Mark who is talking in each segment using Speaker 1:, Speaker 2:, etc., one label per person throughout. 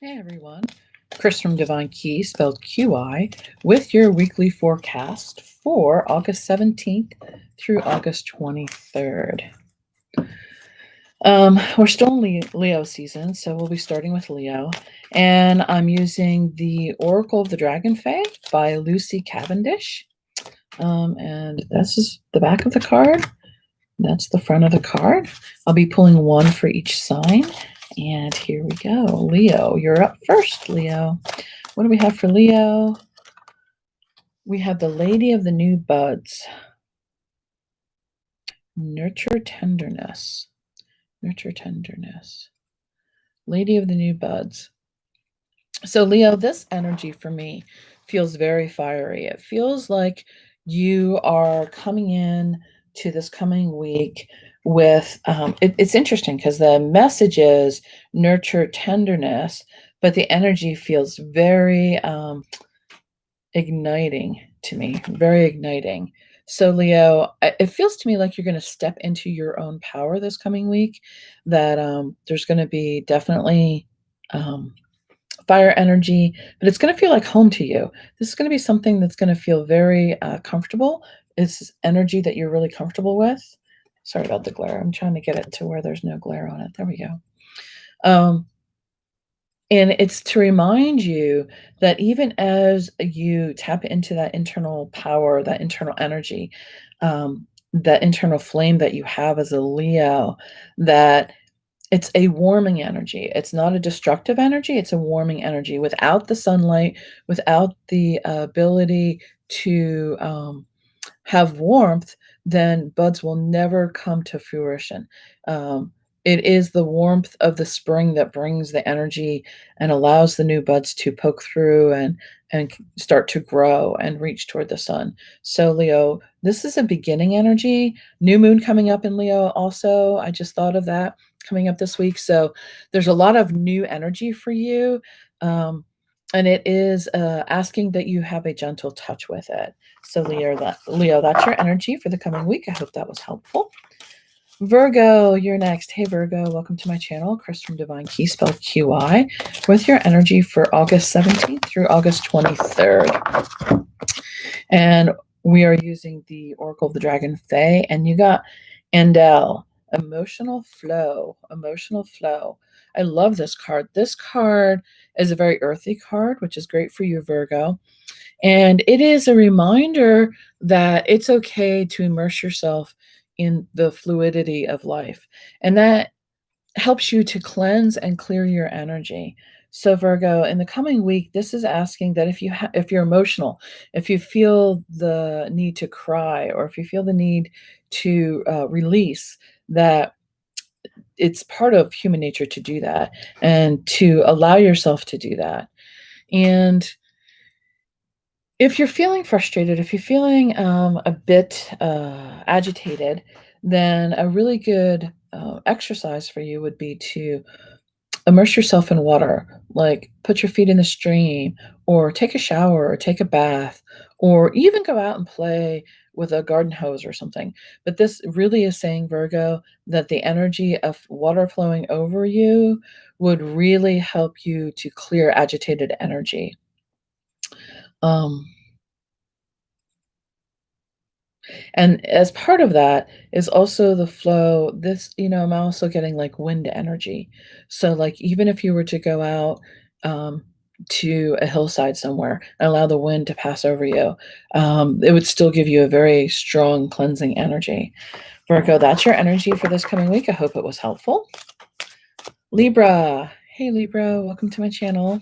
Speaker 1: Hey everyone, Chris from Divine Key, spelled QI, with your weekly forecast for August 17th through August 23rd. We're still in Leo season, so we'll be starting with Leo. And I'm using the Oracle of the Dragonfae by Lucy Cavendish. And this is the back of the card. That's the front of the card. I'll be pulling one for each sign. And here we go. Leo, you're up first, Leo. What do we have for Leo? We have the Lady of the New Buds. Nurture tenderness. Nurture tenderness. Lady of the New Buds. So, Leo, this energy for me feels very fiery. It feels like you are coming in to this coming week with it's interesting because the message is nurture tenderness, but the energy feels very igniting to me, very igniting. So, Leo, it feels to me like you're going to step into your own power this coming week, that there's going to be definitely fire energy, but it's going to feel like home to you. This is going to be something that's going to feel very comfortable. It's energy that you're really comfortable with. Sorry about the glare. I'm trying to get it to where there's no glare on it. There we go. And it's to remind you that even as you tap into that internal power, that internal energy, that internal flame that you have as a Leo, that it's a warming energy. It's not a destructive energy. It's a warming energy. Without the sunlight, without the ability to have warmth, then buds will never come to fruition. It is the warmth of the spring that brings the energy and allows the new buds to poke through and start to grow and reach toward the sun. So, Leo, this is a beginning energy. New moon coming up in Leo also. I just thought of that coming up this week. So there's a lot of new energy for you. And it is asking that you have a gentle touch with it. So, Leo, that's your energy for the coming week. I hope that was helpful. Virgo, you're next. Hey, Virgo, welcome to my channel. Chris from Divine Key, spelled QI, with your energy for August 17th through August 23rd. And we are using the Oracle of the Dragonfae, and you got Andel, emotional flow, emotional flow. I love this card. This card is a very earthy card, which is great for you, Virgo. And it is a reminder that it's okay to immerse yourself in the fluidity of life. And that helps you to cleanse and clear your energy. So, Virgo, in the coming week, this is asking that if you're emotional, if you feel the need to cry, or if you feel the need to release, that it's part of human nature to do that and to allow yourself to do that. And if you're feeling frustrated, if you're feeling a bit agitated, then a really good exercise for you would be to immerse yourself in water, like put your feet in the stream, or take a shower, or take a bath, or even go out and play with a garden hose or something. But this really is saying, Virgo, that the energy of water flowing over you would really help you to clear agitated energy. And as part of that is also the flow. I'm also getting like wind energy. So, like, even if you were to go out to a hillside somewhere and allow the wind to pass over you, it would still give you a very strong cleansing energy. Virgo, that's your energy for this coming week. I hope it was helpful. Libra. Hey, Libra, welcome to my channel.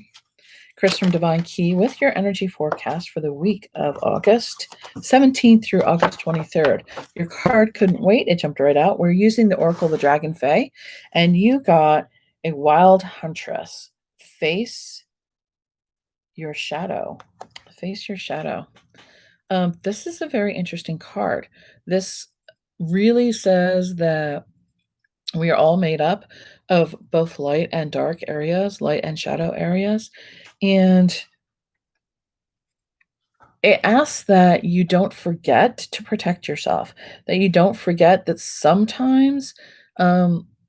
Speaker 1: Chris from Divine Key with your energy forecast for the week of August 17th through August 23rd. Your card couldn't wait. It jumped right out. We're using the Oracle of the Dragonfae, and you got a wild huntress. Face your shadow. Face your shadow. This is a very interesting card. This really says that we are all made up of both light and dark areas, light and shadow areas. And it asks that you don't forget to protect yourself, that you don't forget that sometimes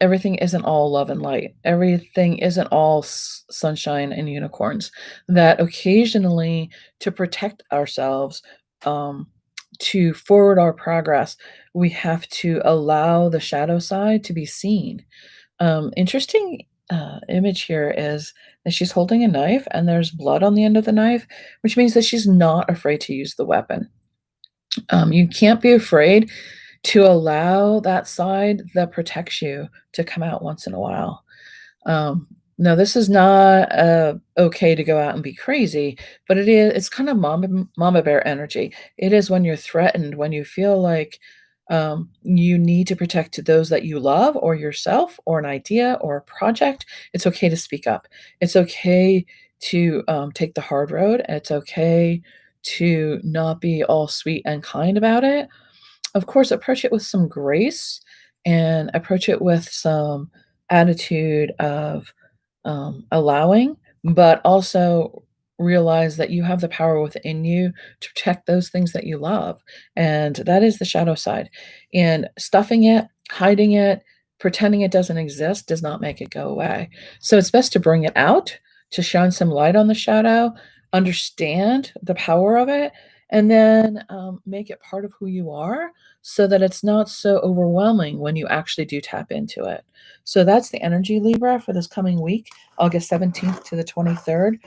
Speaker 1: everything isn't all love and light. Everything isn't all sunshine and unicorns. That occasionally, to protect ourselves, um, to forward our progress, we have to allow the shadow side to be seen. Interesting image here is that she's holding a knife and there's blood on the end of the knife, which means that she's not afraid to use the weapon. You can't be afraid to allow that side that protects you to come out once in a while. Um, no, this is not okay to go out and be crazy, but it's kind of mama bear energy. It is when you're threatened, when you feel like you need to protect those that you love or yourself or an idea or a project. It's okay to speak up. It's okay to take the hard road. It's okay to not be all sweet and kind about it. Of course, approach it with some grace and approach it with some attitude of allowing, but also realize that you have the power within you to protect those things that you love. And that is the shadow side. And stuffing it, hiding it, pretending it doesn't exist does not make it go away. So it's best to bring it out, to shine some light on the shadow, understand the power of it, and then make it part of who you are so that it's not so overwhelming when you actually do tap into it. So that's the energy, Libra, for this coming week, August 17th to the 23rd,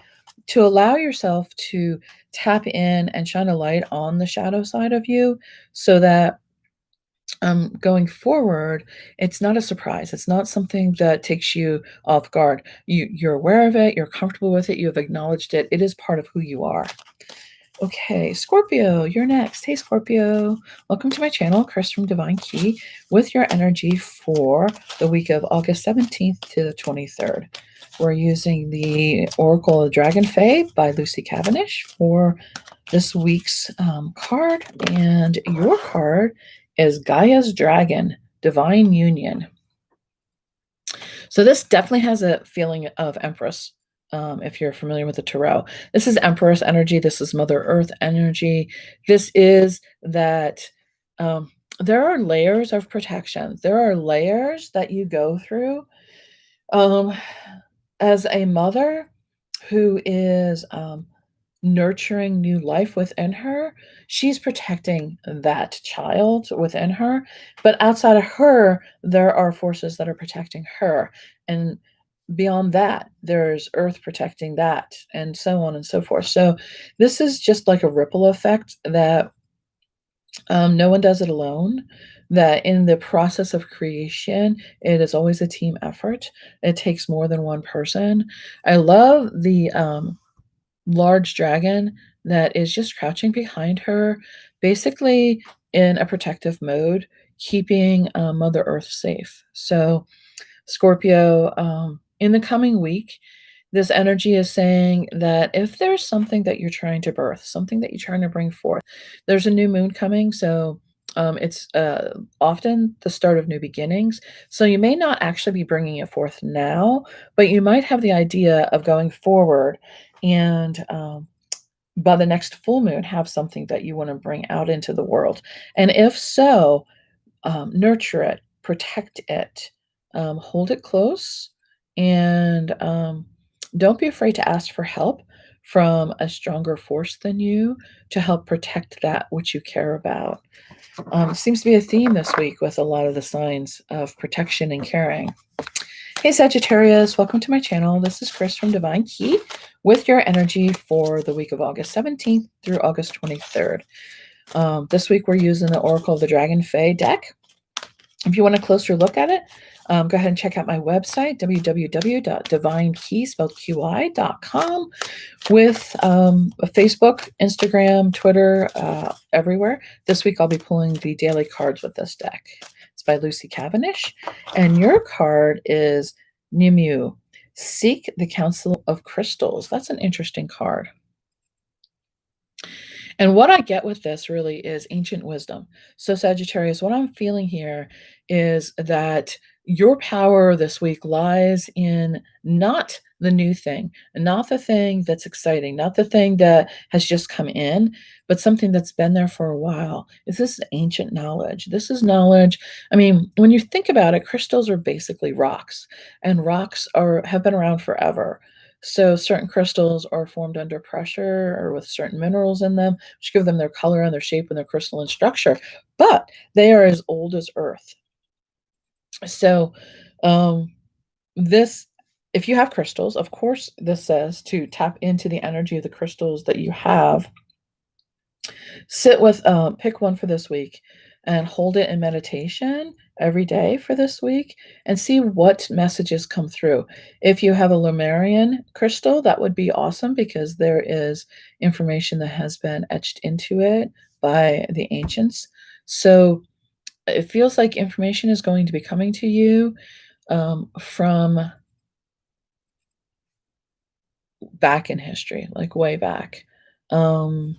Speaker 1: to allow yourself to tap in and shine a light on the shadow side of you so that going forward, it's not a surprise. It's not something that takes you off guard. You're aware of it, you're comfortable with it, you've acknowledged it. It is part of who you are. Okay, Scorpio, you're next. Hey, Scorpio. Welcome to my channel, Chris from Divine Key, with your energy for the week of August 17th to the 23rd. We're using the Oracle of Dragonfae by Lucy Cavendish for this week's card, and your card is Gaia's Dragon, Divine Union. So this definitely has a feeling of Empress. If you're familiar with the tarot, this is Empress energy. This is Mother Earth energy. This is that there are layers of protection. There are layers that you go through as a mother who is nurturing new life within her. She's protecting that child within her, but outside of her, there are forces that are protecting her. And beyond that, there's earth protecting that, and so on and so forth. So this is just like a ripple effect that no one does it alone. That in the process of creation, it is always a team effort. It takes more than one person. I love the large dragon that is just crouching behind her, basically in a protective mode, keeping Mother Earth safe. So Scorpio, in the coming week, this energy is saying that if there's something that you're trying to birth, something that you're trying to bring forth, there's a new moon coming. So it's often the start of new beginnings. So you may not actually be bringing it forth now, but you might have the idea of going forward and by the next full moon, have something that you want to bring out into the world. And if so, nurture it, protect it, hold it close, and don't be afraid to ask for help from a stronger force than you to help protect that which you care about. Seems to be a theme this week with a lot of the signs of protection and caring. Hey Sagittarius, welcome to my channel. This is Chris from Divine Key with your energy for the week of August 17th through August 23rd. This week we're using the Oracle of the Dragonfae deck. If you want a closer look at it, go ahead and check out my website, www.divinekey.com, with Facebook, Instagram, Twitter, everywhere. This week I'll be pulling the daily cards with this deck. It's by Lucy Cavendish. And your card is Nimu, Seek the Council of Crystals. That's an interesting card. And what I get with this really is ancient wisdom. So Sagittarius, what I'm feeling here is that Your power this week lies in not the new thing, not the thing that's exciting, not the thing that has just come in, but something that's been there for a while. Is this ancient knowledge? This is knowledge. I mean, when you think about it, crystals are basically rocks, and rocks are have been around forever. So certain crystals are formed under pressure or with certain minerals in them, which give them their color and their shape and their crystalline structure. But they are as old as Earth. So, um, this if you have crystals, of course, this says to tap into the energy of the crystals that you have. Sit with, pick one for this week and hold it in meditation every day for this week and see what messages come through. If you have a Lemurian crystal, that would be awesome because there is information that has been etched into it by the ancients. So it feels like information is going to be coming to you from back in history, like way back. Um,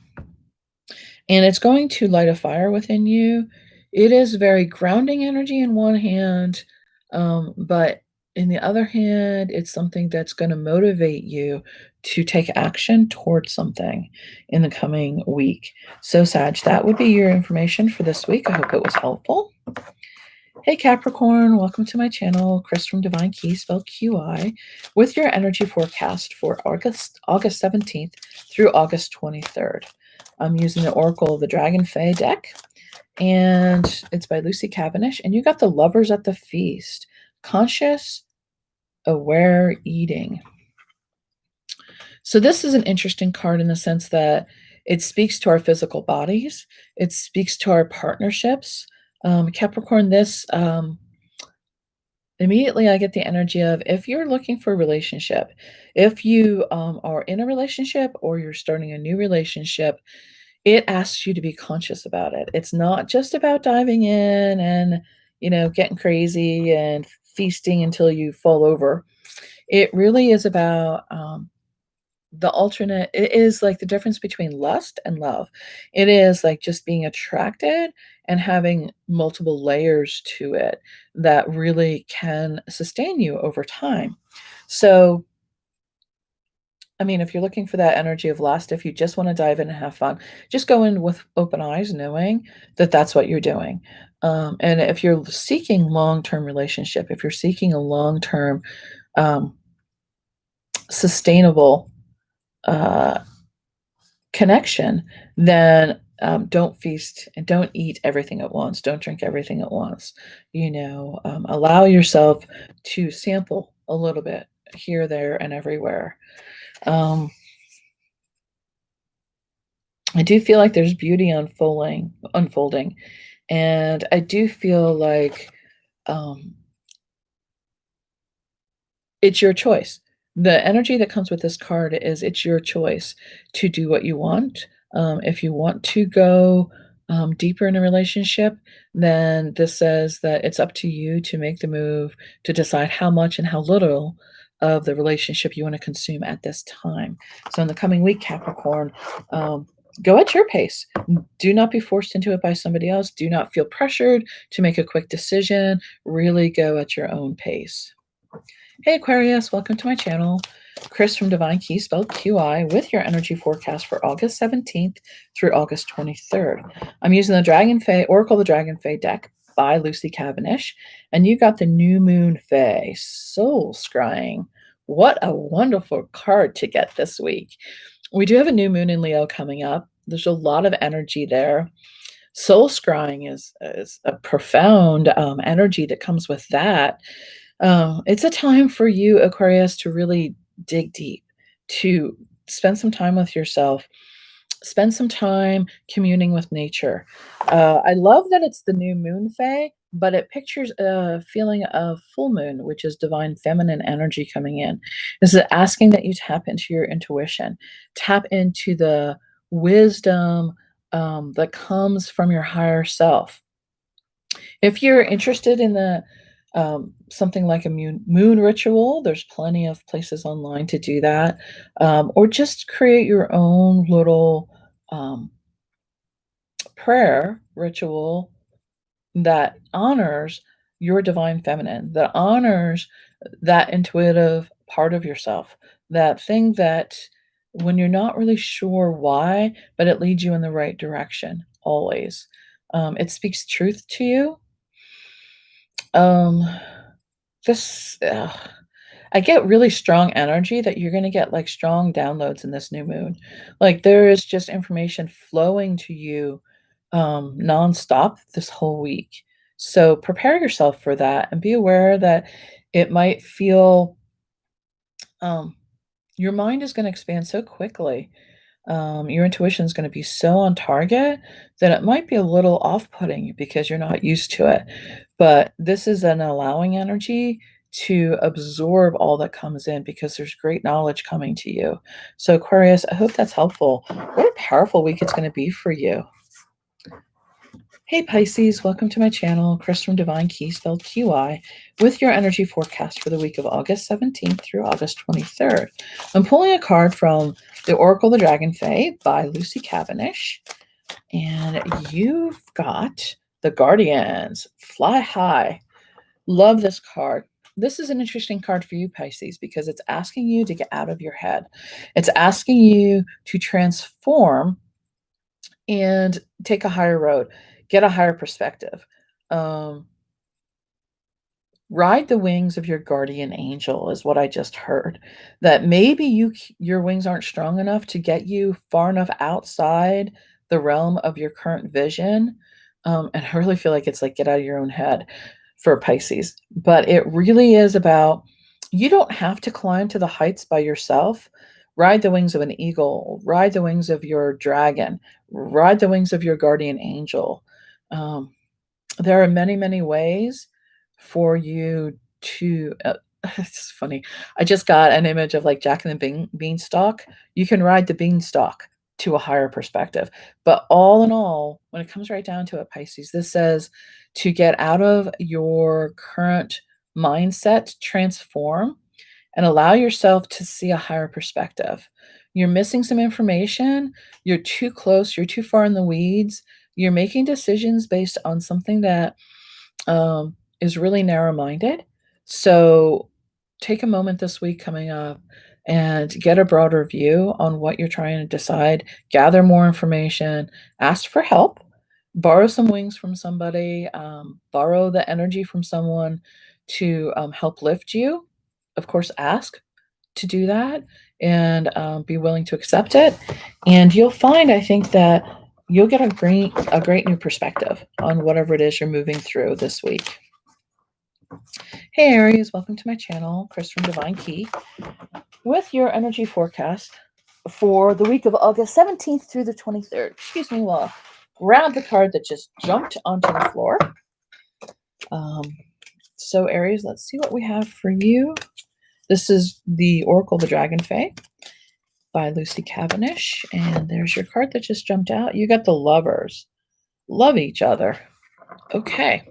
Speaker 1: and it's going to light a fire within you. It is very grounding energy in one hand, but in the other hand, it's something that's going to motivate you to take action towards something in the coming week. So, Sag, that would be your information for this week. I hope it was helpful. Hey Capricorn, welcome to my channel, Chris from Divine Key, spelled QI, with your energy forecast for August 17th through August 23rd. I'm using the Oracle of the Dragonfae deck, and it's by Lucy Cavendish, and you got the Lovers at the Feast, conscious, aware eating. So this is an interesting card in the sense that it speaks to our physical bodies, it speaks to our partnerships. Capricorn, this immediately I get the energy of if you're looking for a relationship, if you are in a relationship or you're starting a new relationship, it asks you to be conscious about it. It's not just about diving in and, getting crazy and feasting until you fall over. It really is about the alternate. It is like the difference between lust and love. It is like just being attracted and having multiple layers to it that really can sustain you over time. So, I mean, if you're looking for that energy of lust, if you just want to dive in and have fun, just go in with open eyes, knowing that that's what you're doing. And if you're seeking long-term relationship, if you're seeking a long-term, um, sustainable uh, connection, then don't feast and don't eat everything at once. Don't drink everything at once. Allow yourself to sample a little bit here, there, and everywhere. Um, I do feel like there's beauty unfolding, and I do feel like um, it's your choice. The energy that comes with this card is it's your choice to do what you want. If you want to go deeper in a relationship, then this says that it's up to you to make the move to decide how much and how little of the relationship you want to consume at this time. So, in the coming week, Capricorn, go at your pace. Do not be forced into it by somebody else. Do not feel pressured to make a quick decision. Really go at your own pace. Hey Aquarius, welcome to my channel. Chris from Divine Key, spelled QI, with your energy forecast for August 17th through August 23rd. I'm using the Dragonfae, Oracle of the Dragonfae deck by Lucy Cavendish, and you got the New Moon Fae, Soul Scrying. What a wonderful card to get this week. We do have a new moon in Leo coming up. There's a lot of energy there. Soul scrying is a profound energy that comes with that. It's a time for you, Aquarius, to really dig deep, to spend some time with yourself, spend some time communing with nature. I love that it's the new moon Fae, but it pictures a feeling of full moon, which is divine feminine energy coming in. This is asking that you tap into your intuition, tap into the wisdom that comes from your higher self. If you're interested in the something like a moon ritual, there's plenty of places online to do that, or just create your own little um, prayer ritual that honors your divine feminine, that honors that intuitive part of yourself, that thing that when you're not really sure why, but it leads you in the right direction always. It speaks truth to you. Um, this, I get really strong energy that you're going to get like strong downloads in this new moon. Like there is just information flowing to you nonstop this whole week. So prepare yourself for that and be aware that it might feel um, your mind is going to expand so quickly. Your intuition is going to be so on target that it might be a little off putting because you're not used to it. But this is an allowing energy to absorb all that comes in because there's great knowledge coming to you. So, Aquarius, I hope that's helpful. What a powerful week it's going to be for you. Hey Pisces, welcome to my channel, Chris from Divine Key, spelled QI, with your energy forecast for the week of August 17th through August 23rd. I'm pulling a card from the Oracle the Dragonfae by Lucy Cavendish, and you've got the Guardians, Fly High. Love this card. This is an interesting card for you, Pisces, because it's asking you to get out of your head. It's asking you to transform and take a higher road, get a higher perspective. Ride the wings of your guardian angel is what I just heard. That maybe your wings aren't strong enough to get you far enough outside the realm of your current vision. And I really feel like it's like get out of your own head for Pisces. But it really is about you don't have to climb to the heights by yourself. Ride the wings of an eagle, ride the wings of your dragon, ride the wings of your guardian angel. There are many, many ways for you to. It's funny. I just got an image of like Jack and the Beanstalk. You can ride the beanstalk to a higher perspective. But all in all, when it comes right down to it, Pisces, this says to get out of your current mindset, transform, and allow yourself to see a higher perspective. You're missing some information. You're too close. You're too far in the weeds. You're making decisions based on something that is really narrow minded. So take a moment this week coming up and get a broader view on what you're trying to decide. Gather more information, ask for help, borrow some wings from somebody, borrow the energy from someone to help lift you. Of course, ask to do that and be willing to accept it. And you'll find, I think, that you'll get a great new perspective on whatever it is you're moving through this week. Hey Aries, welcome to my channel, Chris from Divine Key, with your energy forecast for the week of August 17th through the 23rd. Excuse me while I grab the card that just jumped onto the floor. So Aries, let's see what we have for you. This is the Oracle the Dragonfae by Lucy Cavendish. And there's your card that just jumped out. You got the Lovers. Love each other. Okay.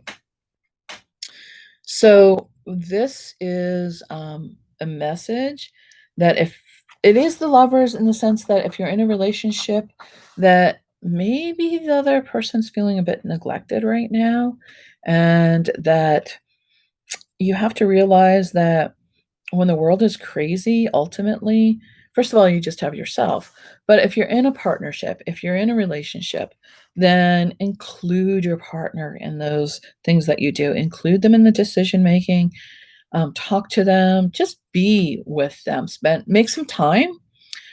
Speaker 1: So this is a message that if it is the Lovers, in the sense that if you're in a relationship that maybe the other person's feeling a bit neglected right now, and that you have to realize that when the world is crazy, ultimately, first of all, you just have yourself. But if you're in a partnership, if you're in a relationship, then include your partner in those things that you do. Include them in the decision making. Talk to them. Just be with them. Make some time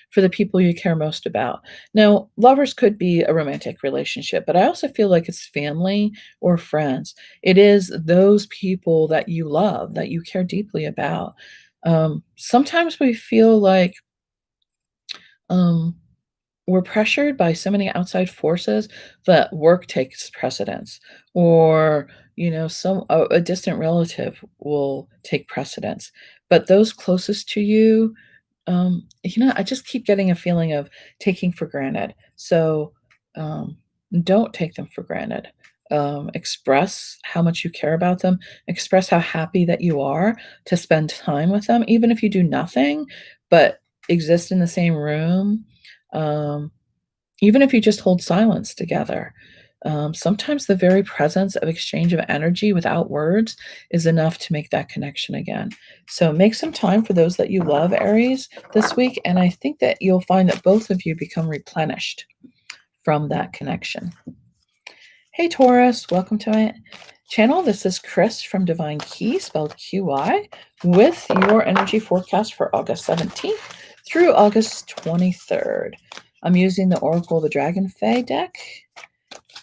Speaker 1: for the people you care most about. Now, lovers could be a romantic relationship, but I also feel like it's family or friends. It is those people that you love, that you care deeply about. Sometimes we feel like um, we're pressured by so many outside forces that work takes precedence, or a distant relative will take precedence. But those closest to you, I just keep getting a feeling of taking for granted. So don't take them for granted. Express how much you care about them. Express how happy that you are to spend time with them, even if you do nothing but exist in the same room. Even if you just hold silence together. Sometimes the very presence of exchange of energy without words is enough to make that connection again. So make some time for those that you love, Aries, this week. And I think that you'll find that both of you become replenished from that connection. Hey, Taurus, welcome to my channel. This is Chris from Divine Key, spelled QI, with your energy forecast for August 17th through August 23rd. I'm using the Oracle of the Dragonfae deck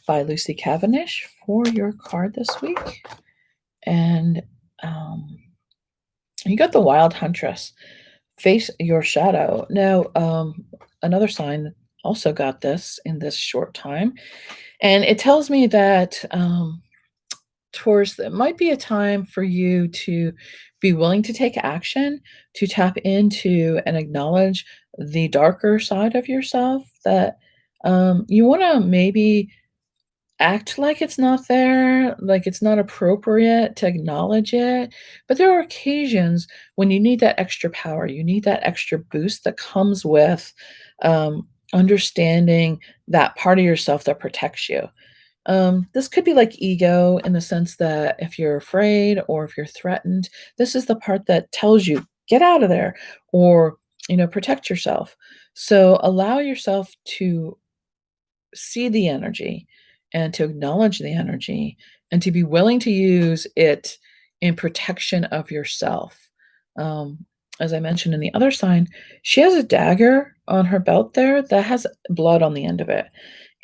Speaker 1: by Lucy Cavendish for your card this week. And you got the Wild Huntress. Face your shadow. Now, another sign also got this in this short time. And it tells me that Taurus, it might be a time for you to be willing to take action, to tap into and acknowledge the darker side of yourself, that you want to maybe act like it's not there, like it's not appropriate to acknowledge it. But there are occasions when you need that extra power, you need that extra boost that comes with understanding that part of yourself that protects you. This could be like ego in the sense that if you're afraid or if you're threatened, this is the part that tells you, get out of there, or, protect yourself. So allow yourself to see the energy and to acknowledge the energy and to be willing to use it in protection of yourself. As I mentioned in the other sign, she has a dagger on her belt there that has blood on the end of it.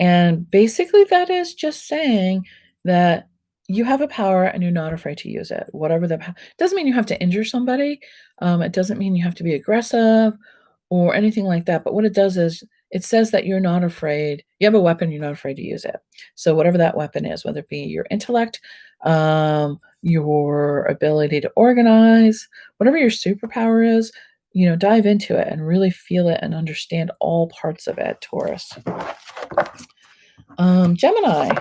Speaker 1: And basically, that is just saying that you have a power and you're not afraid to use it. Whatever the doesn't mean you have to injure somebody. It doesn't mean you have to be aggressive or anything like that. But what it does is it says that you're not afraid. You have a weapon, you're not afraid to use it. So whatever that weapon is, whether it be your intellect, your ability to organize, whatever your superpower is, dive into it and really feel it and understand all parts of it, Taurus. Gemini.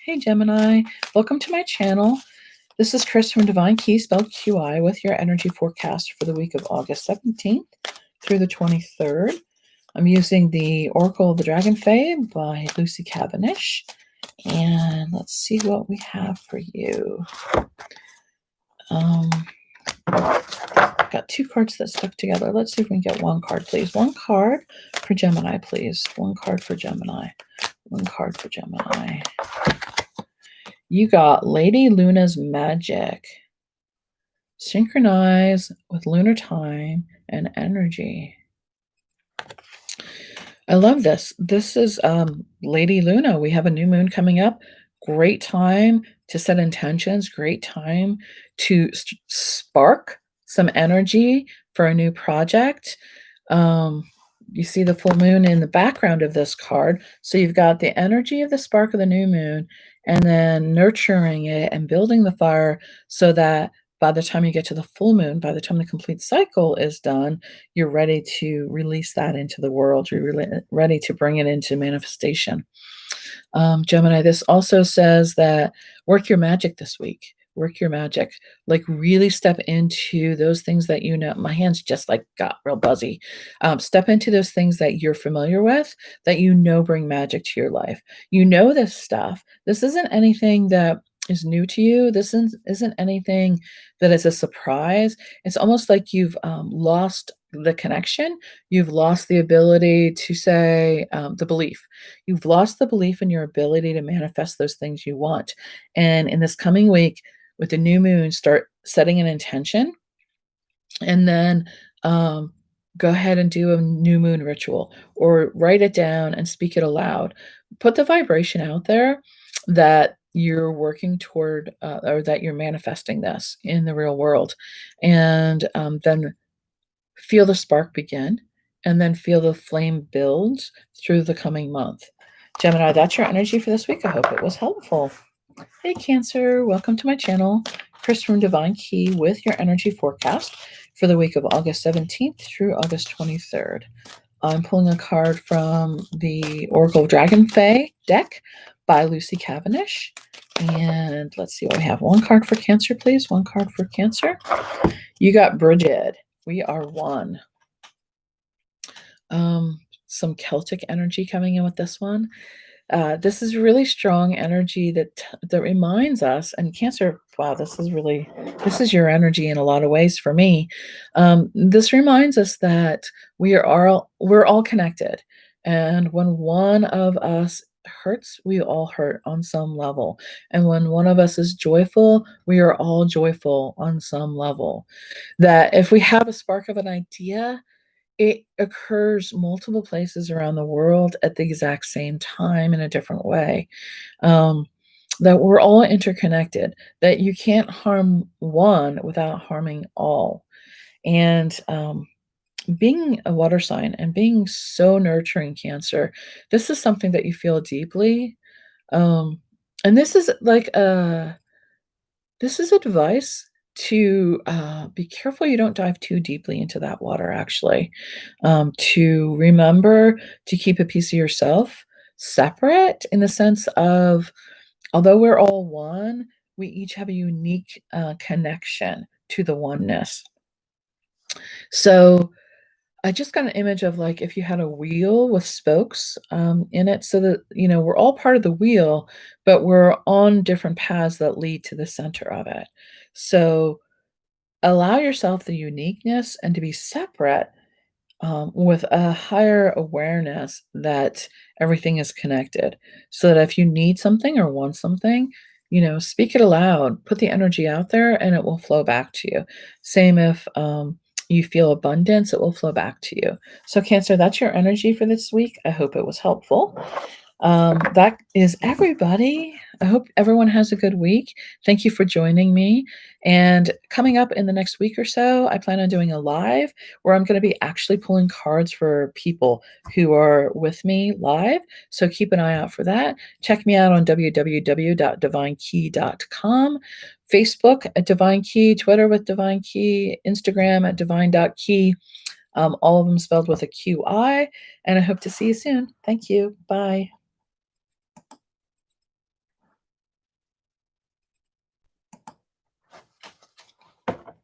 Speaker 1: Hey, Gemini. Welcome to my channel. This is Chris from Divine Key, spelled QI, with your energy forecast for the week of August 17th through the 23rd. I'm using the Oracle of the Dragonfae by Lucy Cavendish. And let's see what we have for you. Got two cards that stuck together. Let's see if we can get one card, please. One card for Gemini, please. One card for Gemini. One card for Gemini. You got Lady Luna's Magic. Synchronize with lunar time and energy. I love this. This is Lady Luna. We have a new moon coming up. Great time to set intentions. Great time to spark some energy for a new project. You see the full moon in the background of this card. So you've got the energy of the spark of the new moon and then nurturing it and building the fire so that by the time you get to the full moon, by the time the complete cycle is done, you're ready to release that into the world. You're ready to bring it into manifestation. Gemini, this also says that work your magic this week. Work your magic. Like really step into those things that my hands just like got real buzzy. Step into those things that you're familiar with, that bring magic to your life. This stuff. This isn't anything that is new to you. This isn't anything that is a surprise. It's almost like you've lost the connection. You've lost the ability to say the belief. You've lost the belief in your ability to manifest those things you want. And in this coming week, with the new moon, start setting an intention and then go ahead and do a new moon ritual or write it down and speak it aloud. Put the vibration out there that you're working toward or that you're manifesting this in the real world. And then feel the spark begin and then feel the flame build through the coming month. Gemini, that's your energy for this week. I hope it was helpful. Hey, Cancer, welcome to my channel. Chris from Divine Key with your energy forecast for the week of August 17th through August 23rd. I'm pulling a card from the Oracle of Dragonfae deck by Lucy Cavendish. And let's see what we have. One card for Cancer, please. One card for Cancer. You got Bridget. We are one. Some Celtic energy coming in with this one. This is really strong energy that reminds us, and Cancer, wow, this is your energy in a lot of ways for me. This reminds us that we're all connected, and when one of us hurts, we all hurt on some level. And when one of us is joyful, we are all joyful on some level. That if we have a spark of an idea, it occurs multiple places around the world at the exact same time in a different way. Um, that we're all interconnected, that you can't harm one without harming all. And being a water sign and being so nurturing, Cancer, this is something that you feel deeply. Um, and this is advice to be careful you don't dive too deeply into that water, actually. To remember to keep a piece of yourself separate in the sense of, although we're all one, we each have a unique connection to the oneness. So I just got an image of like if you had a wheel with spokes in it, so that, we're all part of the wheel, but we're on different paths that lead to the center of it. So allow yourself the uniqueness and to be separate, with a higher awareness that everything is connected. So that if you need something or want something, speak it aloud, put the energy out there, and it will flow back to you. Same if you feel abundance, it will flow back to you. So, Cancer, that's your energy for this week. I hope it was helpful. That is everybody. I hope everyone has a good week. Thank you for joining me. And coming up in the next week or so, I plan on doing a live where I'm going to be actually pulling cards for people who are with me live. So keep an eye out for that. Check me out on www.divinekey.com, Facebook at Divine Key, Twitter with Divine Key, Instagram at divine.key. All of them spelled with a QI. And I hope to see you soon. Thank you. Bye.